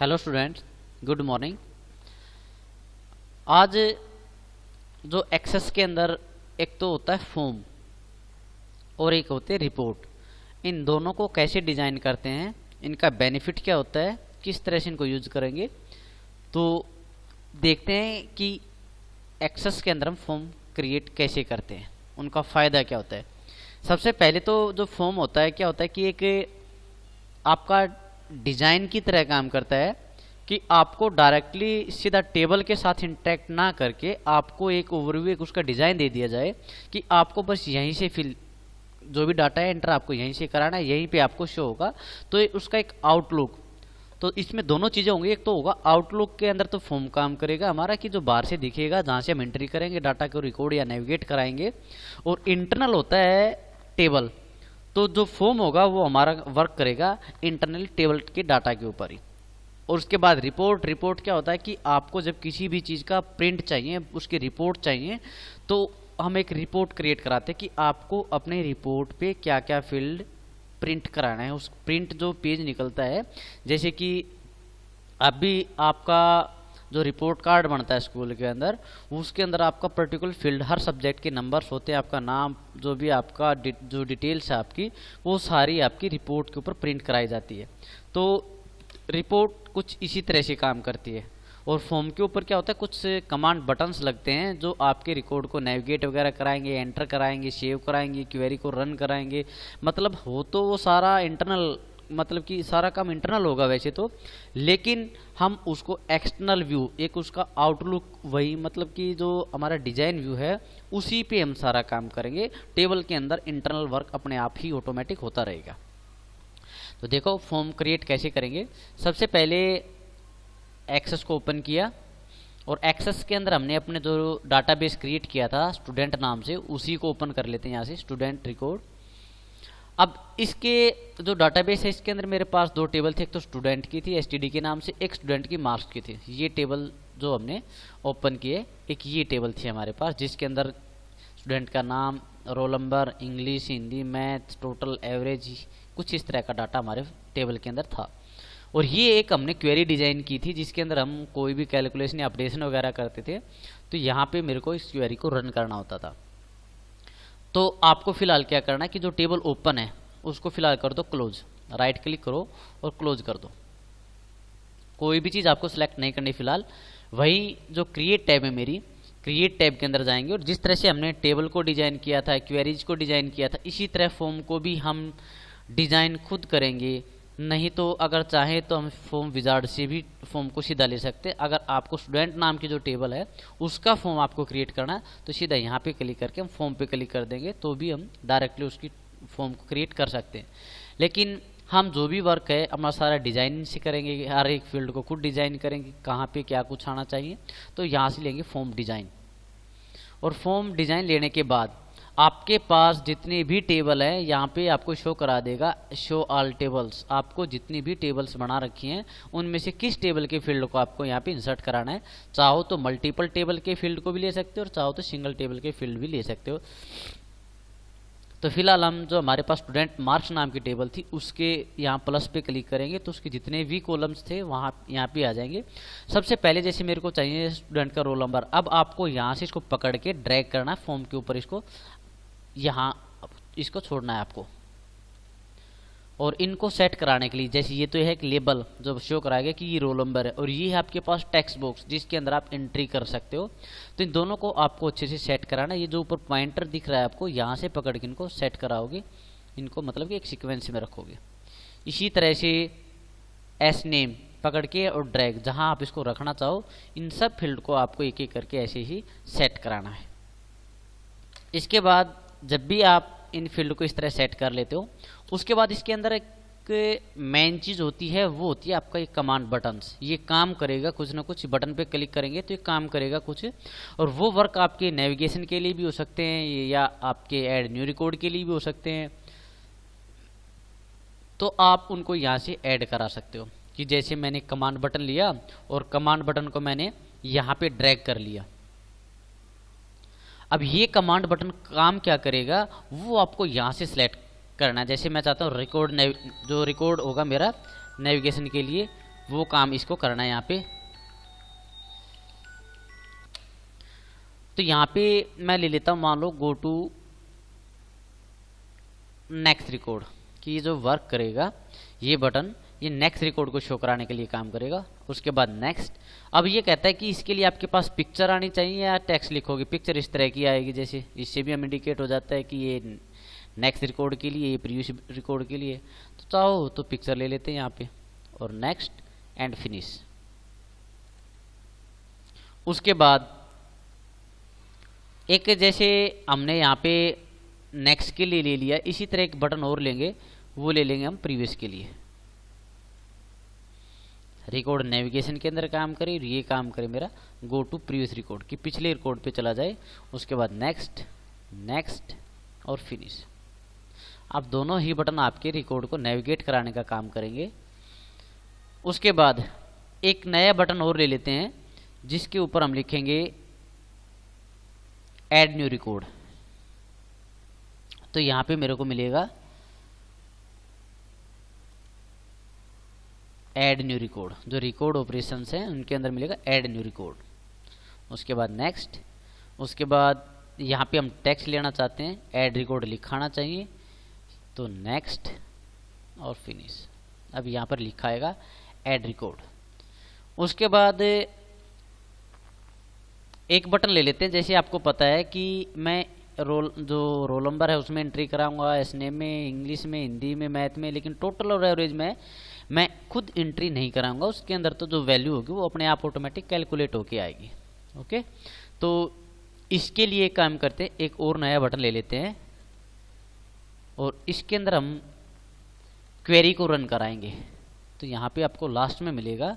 Hello students, good morning. आज जो access के अंदर एक तो होता है फॉर्म और एक होते है रिपोर्ट। इन दोनों को कैसे डिज़ाइन करते हैं, इनका बेनिफिट क्या होता है, किस तरह से इनको यूज करेंगे, तो देखते हैं कि एक्सेस के अंदर हम फॉर्म क्रिएट कैसे करते हैं, उनका फ़ायदा क्या होता है। सबसे पहले तो जो फॉर्म होता है क्या होता है कि एक आपका डिजाइन की तरह काम करता है कि आपको डायरेक्टली सीधा टेबल के साथ इंटरेक्ट ना करके आपको एक ओवरव्यू, एक उसका डिजाइन दे दिया जाए कि आपको बस यहीं से फिल जो भी डाटा है एंटर आपको यहीं से कराना है, यहीं पे आपको शो होगा। तो उसका एक आउटलुक, तो इसमें दोनों चीज़ें होंगी। एक तो होगा आउटलुक के अंदर तो फॉर्म काम करेगा हमारा कि जो बाहर से दिखेगा, जहाँ से हम एंट्री करेंगे, डाटा को रिकॉर्ड या नेविगेट कराएंगे। और इंटरनल होता है टेबल, तो जो फॉर्म होगा वो हमारा वर्क करेगा इंटरनल टेबल के डाटा के ऊपर ही। और उसके बाद रिपोर्ट। रिपोर्ट क्या होता है कि आपको जब किसी भी चीज़ का प्रिंट चाहिए, उसकी रिपोर्ट चाहिए, तो हम एक रिपोर्ट क्रिएट कराते हैं कि आपको अपने रिपोर्ट पे क्या क्या फील्ड प्रिंट कराना है। उस प्रिंट जो पेज निकलता है, जैसे कि अभी आपका जो रिपोर्ट कार्ड बनता है स्कूल के अंदर, उसके अंदर आपका पर्टिकुलर फील्ड, हर सब्जेक्ट के नंबर्स होते हैं, आपका नाम, जो भी आपका जो डिटेल्स है आपकी, वो सारी आपकी रिपोर्ट के ऊपर प्रिंट कराई जाती है। तो रिपोर्ट कुछ इसी तरह से काम करती है। और फॉर्म के ऊपर क्या होता है, कुछ कमांड बटन्स लगते हैं जो आपके रिकॉर्ड को नेविगेट वगैरह कराएंगे, एंटर कराएंगे, सेव कराएंगे, क्वेरी को रन कराएंगे। मतलब हो तो वो सारा इंटरनल, मतलब कि सारा काम इंटरनल होगा वैसे तो, लेकिन हम उसको एक्सटर्नल व्यू, एक उसका आउटलुक, वही मतलब कि जो हमारा डिजाइन व्यू है उसी पे हम सारा काम करेंगे। टेबल के अंदर इंटरनल वर्क अपने आप ही ऑटोमेटिक होता रहेगा। तो देखो फॉर्म क्रिएट कैसे करेंगे। सबसे पहले एक्सेस को ओपन किया और एक्सेस के अंदर हमने अपने जो डाटाबेस क्रिएट किया था स्टूडेंट नाम से, उसी को ओपन कर लेते हैं यहाँ से, स्टूडेंट रिकॉर्ड। अब इसके जो डाटाबेस है इसके अंदर मेरे पास दो टेबल थे, एक तो स्टूडेंट की थी एसटीडी के नाम से, एक स्टूडेंट की मार्क्स की थी। ये टेबल जो हमने ओपन किए, एक ये टेबल थी हमारे पास, जिसके अंदर स्टूडेंट का नाम, roll number, English, Hindi, math, total, average, कुछ इस तरह का डाटा हमारे टेबल के अंदर था। और ये एक हमने क्वेरी डिजाइन की थी जिसके अंदर हम कोई भी कैलकुलेशन या अपडेशन वगैरह करते थे, तो यहाँ पे मेरे को इस क्वेरी को रन करना होता था। तो आपको फिलहाल क्या करना है कि जो टेबल ओपन है उसको फिलहाल कर दो क्लोज, राइट क्लिक करो और क्लोज कर दो। कोई भी चीज़ आपको सिलेक्ट नहीं करनी फिलहाल। वही जो क्रिएट टैब है मेरी, क्रिएट टैब के अंदर जाएंगे और जिस तरह से हमने टेबल को डिजाइन किया था, क्वेरीज को डिजाइन किया था, इसी तरह फॉर्म को भी हम डिजाइन खुद करेंगे। नहीं तो अगर चाहें तो हम फॉर्म विजार्ड से भी फॉर्म को सीधा ले सकते हैं। अगर आपको स्टूडेंट नाम की जो टेबल है उसका फॉर्म आपको क्रिएट करना है तो सीधा यहाँ पे क्लिक करके हम फॉर्म पे क्लिक कर देंगे, तो भी हम डायरेक्टली उसकी फॉर्म को क्रिएट कर सकते हैं। लेकिन हम जो भी वर्क है हमारा सारा डिजाइन से करेंगे, हर एक फील्ड को खुद डिजाइन करेंगे, कहाँ पे क्या कुछ आना चाहिए। तो यहाँ से लेंगे फॉर्म डिजाइन, और फॉर्म डिजाइन लेने के बाद आपके पास जितनी भी टेबल है यहाँ पे आपको शो करा देगा, शो ऑल टेबल्स। आपको जितनी भी टेबल्स बना रखी हैं उनमें से किस टेबल के फील्ड को आपको यहाँ पे इंसर्ट कराना है। चाहो तो मल्टीपल टेबल के फील्ड को भी ले सकते हो और चाहो तो सिंगल टेबल के फील्ड भी ले सकते हो। तो फिलहाल हम जो हमारे पास स्टूडेंट मार्क्स नाम की टेबल थी उसके यहाँ प्लस पे क्लिक करेंगे तो उसके जितने भी कॉलम्स थे वहाँ यहाँ पे आ जाएंगे। सबसे पहले जैसे मेरे को चाहिए स्टूडेंट का रोल नंबर, अब आपको यहाँ से इसको पकड़ के ड्रैग करना है फॉर्म के ऊपर, इसको यहाँ इसको छोड़ना है आपको। और इनको सेट कराने के लिए, जैसे ये तो है एक लेबल जो शो कराएगा कि ये रोल नंबर है, और ये है आपके पास टेक्स्ट बॉक्स जिसके अंदर आप एंट्री कर सकते हो। तो इन दोनों को आपको अच्छे से सेट कराना है। ये जो ऊपर पॉइंटर दिख रहा है आपको, यहाँ से पकड़ के इनको सेट कराओगे, इनको मतलब कि एक सीक्वेंस में रखोगे। इसी तरह से एस नेम पकड़ के और ड्रैग, जहाँ आप इसको रखना चाहो इन सब फील्ड को आपको एक एक करके ऐसे ही सेट कराना है। इसके बाद जब भी आप इन फील्ड को इस तरह सेट कर लेते हो, उसके बाद इसके अंदर एक मेन चीज़ होती है, वो होती है आपका ये कमांड बटन्स। ये काम करेगा कुछ ना कुछ, बटन पे क्लिक करेंगे तो ये काम करेगा कुछ, और वो वर्क आपके नेविगेशन के लिए भी हो सकते हैं या आपके ऐड न्यू रिकॉर्ड के लिए भी हो सकते हैं। तो आप उनको यहाँ से ऐड करा सकते हो कि जैसे मैंने कमांड बटन लिया और कमांड बटन को मैंने यहाँ पे ड्रैग कर लिया। अब ये कमांड बटन काम क्या करेगा वो आपको यहाँ से सिलेक्ट करना है। जैसे मैं चाहता हूँ रिकॉर्ड, जो रिकॉर्ड होगा मेरा नेविगेशन के लिए, वो काम इसको करना है यहाँ पे। तो यहाँ पे मैं ले लेता हूँ, मान लो गो टू नेक्स्ट रिकॉर्ड, कि ये जो वर्क करेगा ये बटन, ये नेक्स्ट रिकॉर्ड को शो कराने के लिए काम करेगा। उसके बाद नेक्स्ट। अब ये कहता है कि इसके लिए आपके पास पिक्चर आनी चाहिए या टेक्स्ट लिखोगे। पिक्चर इस तरह की आएगी, जैसे इससे भी हम इंडिकेट हो जाता है कि ये नेक्स्ट रिकॉर्ड के लिए, ये प्रीवियस रिकॉर्ड के लिए। तो चाहो तो पिक्चर ले लेते हैं यहाँ पे, और नेक्स्ट एंड फिनिश। उसके बाद एक जैसे हमने यहाँ पे नेक्स्ट के लिए ले लिया, इसी तरह एक बटन और लेंगे, वो ले लेंगे हम प्रीवियस के लिए। रिकॉर्ड नेविगेशन के अंदर काम करे, और ये काम करे मेरा गो टू प्रीवियस रिकॉर्ड, कि पिछले रिकॉर्ड पे चला जाए। उसके बाद नेक्स्ट, नेक्स्ट और फिनिश। अब दोनों ही बटन आपके रिकॉर्ड को नेविगेट कराने का काम करेंगे। उसके बाद एक नया बटन और ले लेते हैं, जिसके ऊपर हम लिखेंगे ऐड न्यू रिकॉर्ड। तो यहाँ पे मेरे को मिलेगा ऐड न्यू रिकॉर्ड, जो रिकॉर्ड ऑपरेशंस हैं उनके अंदर मिलेगा ऐड न्यू रिकॉर्ड। उसके बाद नेक्स्ट। उसके बाद यहाँ पे हम टेक्स्ट लेना चाहते हैं, ऐड रिकॉर्ड लिखाना चाहिए, तो नेक्स्ट और फिनिश। अब यहाँ पर लिखा आएगा ऐड रिकॉर्ड। उसके बाद एक बटन ले लेते हैं, जैसे आपको पता है कि मैं जो रोल नंबर है उसमें एंट्री कराऊंगा, एसनेम में, इंग्लिश में, हिंदी में, मैथ में, लेकिन टोटल और एवरेज में मैं खुद एंट्री नहीं कराऊंगा। उसके अंदर तो जो वैल्यू होगी वो अपने आप ऑटोमेटिक कैलकुलेट होके आएगी। ओके, तो इसके लिए काम करते हैं, एक और नया बटन ले लेते हैं, और इसके अंदर हम क्वेरी को रन कराएंगे। तो यहाँ पे आपको लास्ट में मिलेगा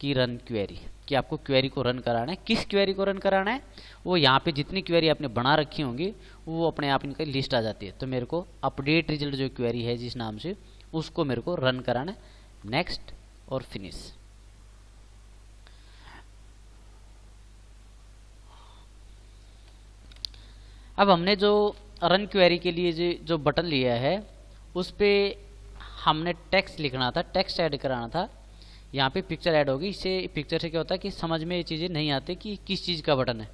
कि रन क्वेरी, कि आपको क्वेरी को रन कराना है। किस क्वेरी को रन कराना है, वो यहाँ पे जितनी क्वेरी आपने बना रखी होंगी वो अपने आप इनका लिस्ट आ जाती है। तो मेरे को अपडेट रिजल्ट जो क्वेरी है जिस नाम से, उसको मेरे को रन कराना है। नेक्स्ट और फिनिश। अब हमने जो रन क्वेरी के लिए जो बटन लिया है, उस पे हमने टेक्स्ट लिखना था, टेक्स्ट ऐड कराना था। यहाँ पे पिक्चर ऐड होगी। इससे पिक्चर से क्या होता है कि समझ में ये चीज़ें नहीं आती कि किस चीज़ का बटन है।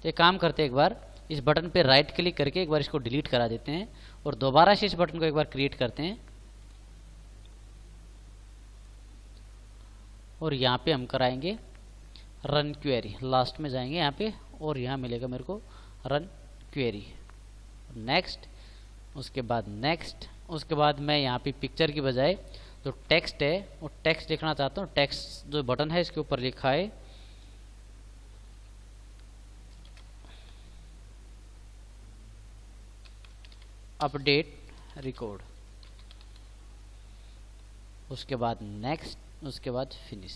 तो एक काम करते हैं, एक बार इस बटन पे राइट क्लिक करके एक बार इसको डिलीट करा देते हैं, और दोबारा से इस बटन को एक बार क्रिएट करते हैं, और यहाँ पे हम कराएंगे रन क्वेरी। लास्ट में जाएंगे यहाँ पे, और यहाँ मिलेगा मेरे को रन क्वेरी। नेक्स्ट, उसके बाद नेक्स्ट। उसके बाद मैं यहाँ पे पिक्चर की बजाय जो टेक्स्ट है वो टेक्स्ट लिखना चाहता हूँ। टेक्स्ट जो बटन है इसके ऊपर लिखा है अपडेट रिकॉर्ड। उसके बाद नेक्स्ट, उसके बाद फिनिश।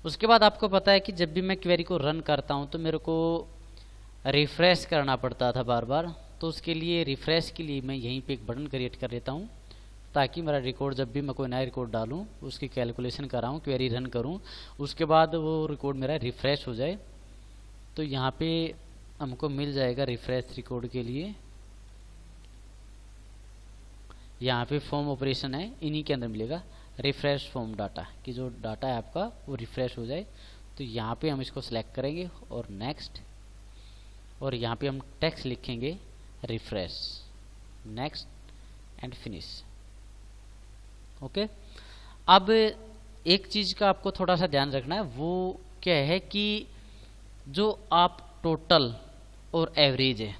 उसके बाद आपको पता है कि जब भी मैं क्वेरी को रन करता हूँ तो मेरे को रिफ्रेश करना पड़ता था बार बार। तो उसके लिए रिफ्रेश के लिए मैं यहीं पे एक बटन क्रिएट कर लेता हूँ, ताकि मेरा रिकॉर्ड जब भी मैं कोई नया रिकॉर्ड डालूँ, उसकी कैलकुलेशन कराऊँ, क्वेरी रन करूँ, उसके बाद वो रिकॉर्ड मेरा रिफ्रेश हो जाए। तो यहाँ पे हमको मिल जाएगा रिफ्रेश रिकॉर्ड के लिए, यहाँ पे फॉर्म ऑपरेशन है, इन्हीं के अंदर मिलेगा रिफ्रेश फॉर्म डाटा, कि जो डाटा है आपका वो रिफ्रेश हो जाए। तो यहाँ पे हम इसको सेलेक्ट करेंगे और नेक्स्ट, और यहाँ पे हम टेक्स्ट लिखेंगे refresh, next and finish. Okay, अब एक चीज़ का आपको थोड़ा सा ध्यान रखना है, वो क्या है कि जो आप टोटल और एवरेज है,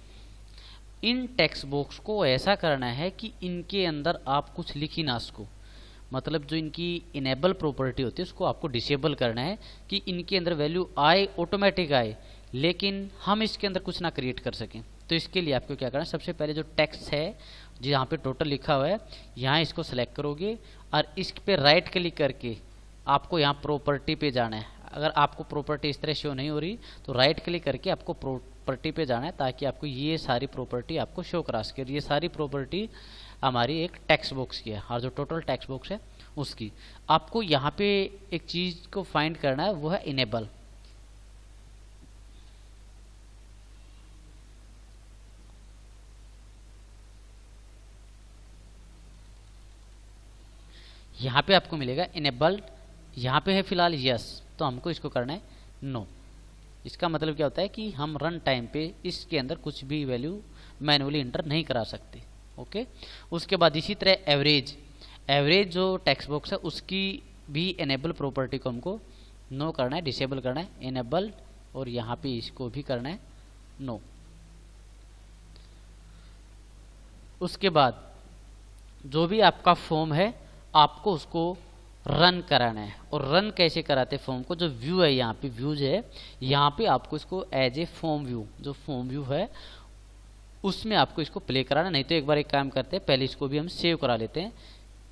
इन टेक्स्ट बॉक्स को ऐसा करना है कि इनके अंदर आप कुछ लिख ही ना सको। मतलब जो इनकी इनेबल प्रॉपर्टी होती है उसको आपको डिसेबल करना है, कि इनके अंदर वैल्यू आए, ऑटोमेटिक आए, लेकिन हम इसके अंदर कुछ ना क्रिएट कर सकें। तो इसके लिए आपको क्या करना है, सबसे पहले जो टेक्स्ट है जहाँ पे टोटल लिखा हुआ है, यहाँ इसको सेलेक्ट करोगे और इस पे राइट क्लिक करके आपको यहाँ प्रॉपर्टी पे जाना है। अगर आपको प्रॉपर्टी इस तरह शो नहीं हो रही तो राइट क्लिक करके आपको प्रॉपर्टी पे जाना है, ताकि आपको ये सारी प्रॉपर्टी आपको शो करा सके। ये सारी प्रॉपर्टी हमारी एक टेक्स्ट बॉक्स की है, और जो टोटल टेक्स्ट बॉक्स है उसकी। आपको यहाँ पे एक चीज़ को फाइंड करना है, वो है इनेबल। यहाँ पे आपको मिलेगा इनेबल्ड, यहाँ पे है फिलहाल यस, तो हमको इसको करना है नो। इसका मतलब क्या होता है कि हम रन टाइम पे इसके अंदर कुछ भी वैल्यू मैनुअली इंटर नहीं करा सकते। ओके, उसके बाद इसी तरह एवरेज, एवरेज जो टेक्स्ट बॉक्स है उसकी भी इनेबल प्रॉपर्टी को हमको नो करना है, डिसेबल करना है, इनेबल्ड, और यहाँ पे इसको भी करना है नो। उसके बाद जो भी आपका फॉर्म है आपको उसको रन कराना है, और रन कैसे कराते फॉर्म को, जो व्यू है यहाँ पे व्यूज है, यहाँ पे आपको इसको एज ए फॉर्म व्यू, जो फॉर्म व्यू है उसमें आपको इसको प्ले कराना। नहीं तो एक बार एक काम करते हैं, पहले इसको भी हम सेव करा लेते हैं।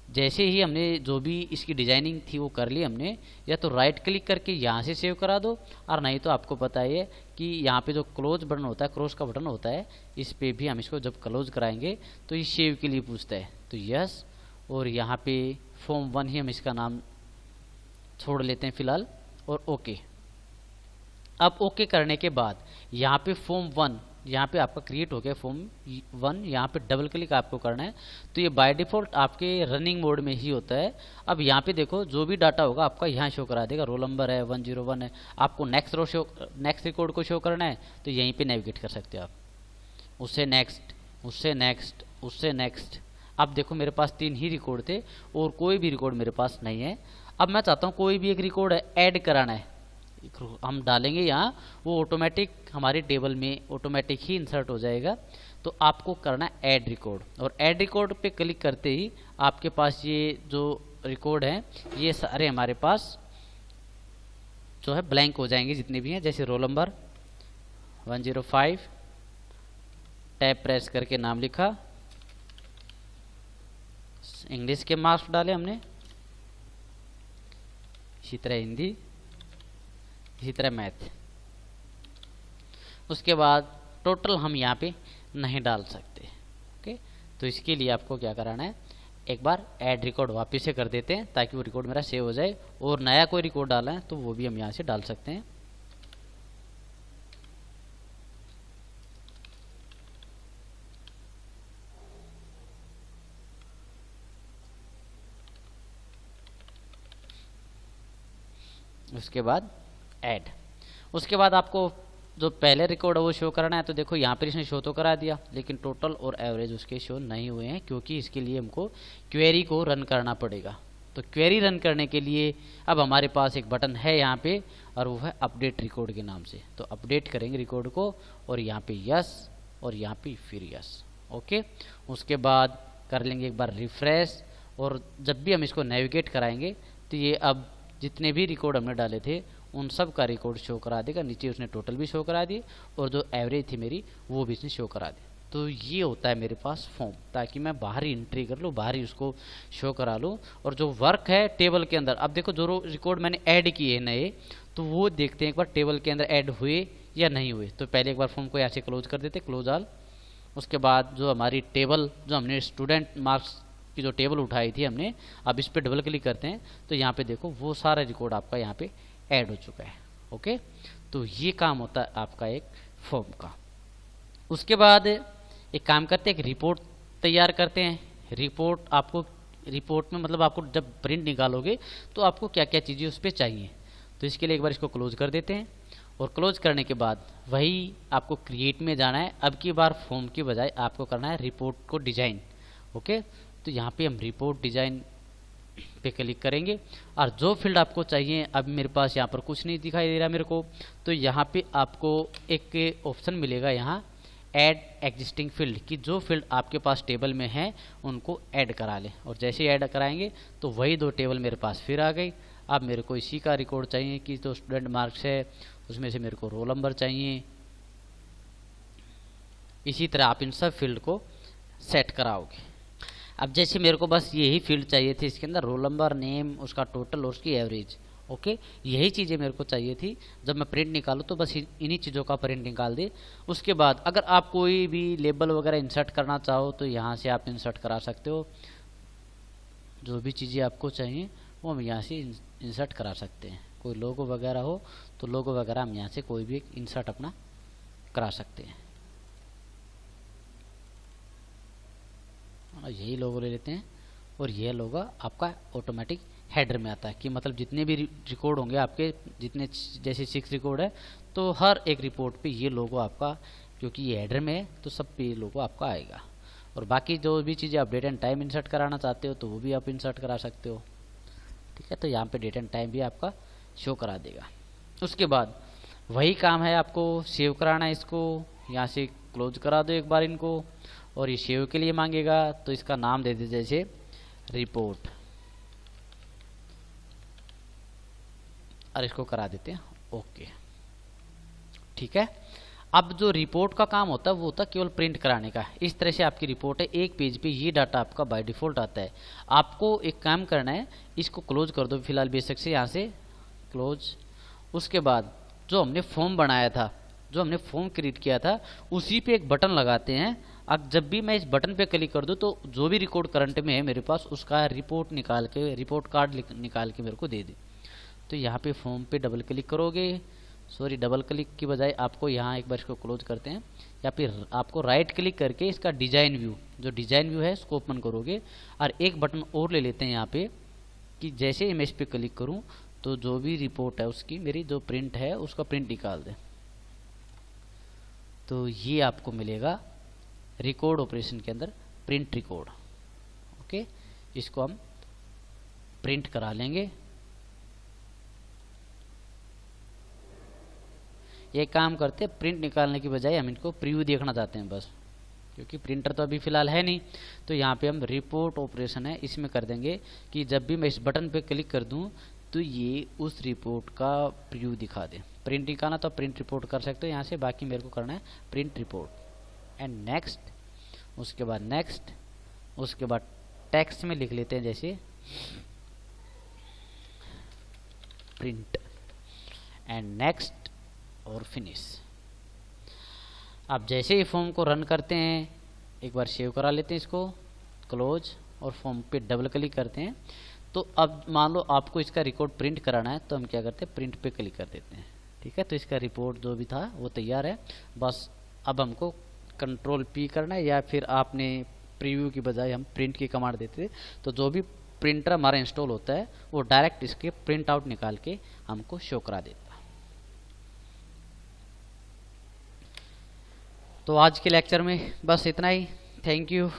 जैसे ही हमने जो भी इसकी डिजाइनिंग थी वो कर ली हमने, या तो राइट क्लिक करके यहाँ से सेव करा दो, और नहीं तो आपको पता है कि यहाँ पे जो क्लोज बटन होता है, क्रॉस का बटन होता है, इस पे भी हम इसको जब क्लोज कराएंगे तो ये सेव के लिए पूछता है, तो यस, और यहाँ पे फॉर्म 1 ही हम इसका नाम छोड़ लेते हैं फिलहाल, और ओके। अब ओके करने के बाद यहाँ पे फॉर्म 1 यहाँ पे आपका क्रिएट हो गया फॉर्म 1, यहाँ पे डबल क्लिक आपको करना है, तो ये बाय डिफ़ॉल्ट आपके रनिंग मोड में ही होता है। अब यहाँ पे देखो जो भी डाटा होगा आपका यहाँ शो करा देगा, रोल नंबर है 101 है, आपको नेक्स्ट रिकॉर्ड को शो करना है तो यहीं पे नेविगेट कर सकते हो आप, उससे नेक्स्ट, उससे नेक्स्ट, उससे नेक्स्ट। अब देखो मेरे पास 3 ही रिकॉर्ड थे और कोई भी रिकॉर्ड मेरे पास नहीं है। अब मैं चाहता हूँ कोई भी एक रिकॉर्ड ऐड कराना है, हम डालेंगे यहाँ, वो ऑटोमेटिक हमारे टेबल में ऑटोमेटिक ही इंसर्ट हो जाएगा। तो आपको करना है ऐड रिकॉर्ड, और ऐड रिकॉर्ड पे क्लिक करते ही आपके पास ये जो रिकॉर्ड हैं ये सारे हमारे पास जो है ब्लैंक हो जाएंगे जितने भी हैं। जैसे रोल नंबर 105, टैब प्रेस करके नाम लिखा, इंग्लिश के मार्क्स डाले हमने, इसी तरह हिंदी, इसी तरह मैथ। उसके बाद टोटल हम यहाँ पे नहीं डाल सकते। ओके, तो इसके लिए आपको क्या कराना है, एक बार ऐड रिकॉर्ड वापस से कर देते हैं ताकि वो रिकॉर्ड मेरा सेव हो जाए, और नया कोई रिकॉर्ड डाला है तो वो भी हम यहाँ से डाल सकते हैं। उसके बाद ऐड, उसके बाद आपको जो पहले रिकॉर्ड है वो शो करना है। तो देखो यहाँ पर इसने शो तो करा दिया, लेकिन टोटल और एवरेज उसके शो नहीं हुए हैं, क्योंकि इसके लिए हमको क्वेरी को रन करना पड़ेगा। तो क्वेरी रन करने के लिए अब हमारे पास एक बटन है यहाँ पे, और वो है अपडेट रिकॉर्ड के नाम से। तो अपडेट करेंगे रिकॉर्ड को, और यहाँ पे यस, और यहाँ पे फिर यस। ओके, उसके बाद कर लेंगे एक बार रिफ्रेश, और जब भी हम इसको नेविगेट कराएंगे तो ये अब जितने भी रिकॉर्ड हमने डाले थे उन सब का रिकॉर्ड शो करा देगा। नीचे उसने टोटल भी शो करा दिए, और जो एवरेज थी मेरी वो भी इसने शो करा दी। तो ये होता है मेरे पास फॉर्म, ताकि मैं बाहर ही एंट्री कर लूँ, बाहर ही उसको शो करा लूँ। और जो वर्क है टेबल के अंदर, अब देखो जो रिकॉर्ड मैंने ऐड किए हैं नए, तो वो देखते हैं एक बार टेबल के अंदर ऐड हुए या नहीं हुए। तो पहले एक बार फॉर्म को ऐसे क्लोज कर देते, क्लोज ऑल। उसके बाद जो हमारी टेबल, जो हमने स्टूडेंट मार्क्स की जो टेबल उठाई थी हमने, अब इस पर डबल क्लिक करते हैं तो यहाँ पे देखो वो सारा रिकॉर्ड आपका यहाँ पे ऐड हो चुका है। ओके, तो ये काम होता है आपका एक फॉर्म का। उसके बाद एक काम करते हैं, एक रिपोर्ट तैयार करते हैं। रिपोर्ट में मतलब आपको जब प्रिंट निकालोगे तो आपको क्या क्या चीज़ें उस पर चाहिए। तो इसके लिए एक बार इसको क्लोज कर देते हैं, और क्लोज करने के बाद वही आपको क्रिएट में जाना है। अब की बार फॉर्म की बजाय आपको करना है रिपोर्ट को डिजाइन। ओके, तो यहाँ पे हम रिपोर्ट डिजाइन पे क्लिक करेंगे, और जो फील्ड आपको चाहिए, अब मेरे पास यहाँ पर कुछ नहीं दिखाई दे रहा मेरे को, तो यहाँ पे आपको एक ऑप्शन मिलेगा यहाँ ऐड एग्जिस्टिंग फील्ड, की जो फील्ड आपके पास टेबल में है उनको ऐड करा लें। और जैसे ऐड कराएंगे तो वही 2 टेबल मेरे पास फिर आ गई। अब मेरे को इसी का रिकॉर्ड चाहिए कि जो स्टूडेंट मार्क्स है उसमें से मेरे को रोल नंबर चाहिए। इसी तरह आप इन सब फील्ड को सेट कराओगे। अब जैसे मेरे को बस यही फील्ड चाहिए थी इसके अंदर, रोल नंबर, नेम, उसका टोटल और उसकी एवरेज। ओके, यही चीज़ें मेरे को चाहिए थी। जब मैं प्रिंट निकालूँ तो बस इन्हीं चीज़ों का प्रिंट निकाल दे। उसके बाद अगर आप कोई भी लेबल वगैरह इंसर्ट करना चाहो तो यहाँ से आप इंसर्ट करा सकते हो। जो भी चीज़ें आपको चाहिए वो हम यहाँ से इंसर्ट करा सकते हैं। कोई लोगो वगैरह हो तो लोगो वगैरह हम यहाँ से कोई भी इंसर्ट अपना करा सकते हैं। यही लोगो ले लेते हैं और ये लोगो आपका ऑटोमेटिक हेडर में आता है कि मतलब जितने भी रिकॉर्ड होंगे आपके, जितने जैसे 6 रिकॉर्ड है तो हर एक रिपोर्ट पे ये लोगो आपका, क्योंकि ये हेडर में है तो सब पे ये लोगो आपका आएगा। और बाकी जो भी चीज़ें आप डेट एंड टाइम इंसर्ट कराना चाहते हो तो वो भी आप इंसर्ट करा सकते हो। ठीक है, तो यहाँ पे डेट एंड टाइम भी आपका शो करा देगा। उसके बाद वही काम है, आपको सेव कराना है इसको, यहाँ से क्लोज करा दो एक बार इनको, और ये सेव के लिए मांगेगा तो इसका नाम दे दीजिए जैसे रिपोर्ट, और इसको करा देते हैं ओके। ठीक है, अब जो रिपोर्ट का काम होता है वो होता है केवल प्रिंट कराने का। इस तरह से आपकी रिपोर्ट है, एक पेज पे ये डाटा आपका बाय डिफॉल्ट आता है। आपको एक काम करना है, इसको क्लोज कर दो फिलहाल बेशक से, यहाँ से क्लोज। उसके बाद जो हमने फॉर्म बनाया था, जो हमने फॉर्म क्रिएट किया था, उसी पे एक बटन लगाते हैं। अब जब भी मैं इस बटन पे क्लिक कर दूं तो जो भी रिकॉर्ड करंट में है मेरे पास उसका रिपोर्ट निकाल के, रिपोर्ट कार्ड निकाल के मेरे को दे दे। तो यहाँ पे फॉर्म पे डबल क्लिक करोगे, सॉरी डबल क्लिक की बजाय आपको यहाँ एक बार इसको क्लोज करते हैं, या फिर आपको राइट क्लिक करके इसका डिजाइन व्यू, जो डिजाइन व्यू है उसको ओपन करोगे। और एक बटन और ले लेते हैं यहाँ पे कि जैसे इमेज पे क्लिक करूँ तो जो भी रिपोर्ट है उसकी, मेरी जो प्रिंट है उसका प्रिंट निकाल दे। तो ये आपको मिलेगा रिकॉर्ड ऑपरेशन के अंदर प्रिंट रिकॉर्ड। ओके, इसको हम प्रिंट करा लेंगे। ये काम करते हैं, प्रिंट निकालने की बजाय हम इनको प्रीव्यू देखना चाहते हैं बस, क्योंकि प्रिंटर तो अभी फ़िलहाल है नहीं। तो यहाँ पे हम रिपोर्ट ऑपरेशन है इसमें कर देंगे कि जब भी मैं इस बटन पे क्लिक कर दूँ तो ये उस रिपोर्ट का प्रीव्यू दिखा दे। प्रिंट निकालना तो प्रिंट रिपोर्ट कर सकते हो यहाँ से, बाकी मेरे को करना है प्रिंट रिपोर्ट। एंड नेक्स्ट, उसके बाद नेक्स्ट, उसके बाद टेक्स्ट में लिख लेते हैं जैसे प्रिंट, एंड नेक्स्ट और फिनिश। अब जैसे ही फॉर्म को रन करते हैं, एक बार सेव करा लेते हैं इसको, क्लोज, और फॉर्म पे डबल क्लिक करते हैं। तो अब मान लो आपको इसका रिकॉर्ड प्रिंट कराना है तो हम क्या करते हैं, प्रिंट पे क्लिक कर देते हैं। ठीक है, तो इसका रिपोर्ट जो भी था वो तैयार है। बस अब हमको कंट्रोल पी करना है, या फिर आपने प्रीव्यू की बजाय हम प्रिंट की कमांड देते तो जो भी प्रिंटर हमारा इंस्टॉल होता है वो डायरेक्ट इसके प्रिंट आउट निकाल के हमको शो करा देता। तो आज के लेक्चर में बस इतना ही। Thank you.